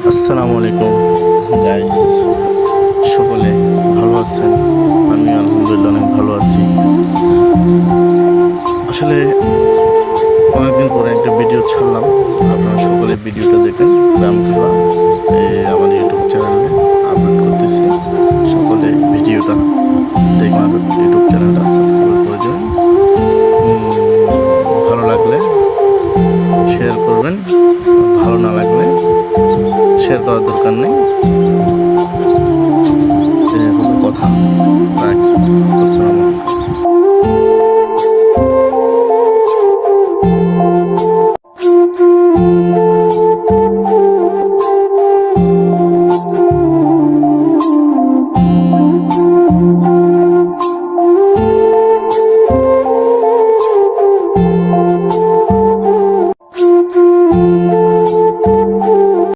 আসসালামু আলাইকুম গাইস, সকলে ভালো আছেন? আমি আলহামদুলিল্লাহ অনেক ভালো আছি। আসলে অনেকদিন পরে একটা ভিডিও ছাড়লাম, আপনারা সকলে ভিডিওটা দেখেন। গ্রাম খেলা আমার ইউটিউব চ্যানেলে আপলোড করতেছি, সকলে ভিডিওটা দেখে আমার ইউটিউব চ্যানেলটা সাবস্ক্রাইব করে দেবেন। ভালো লাগলে শেয়ার করবেন, ভালো না লাগলে শেয়ার করার দরকার নেই।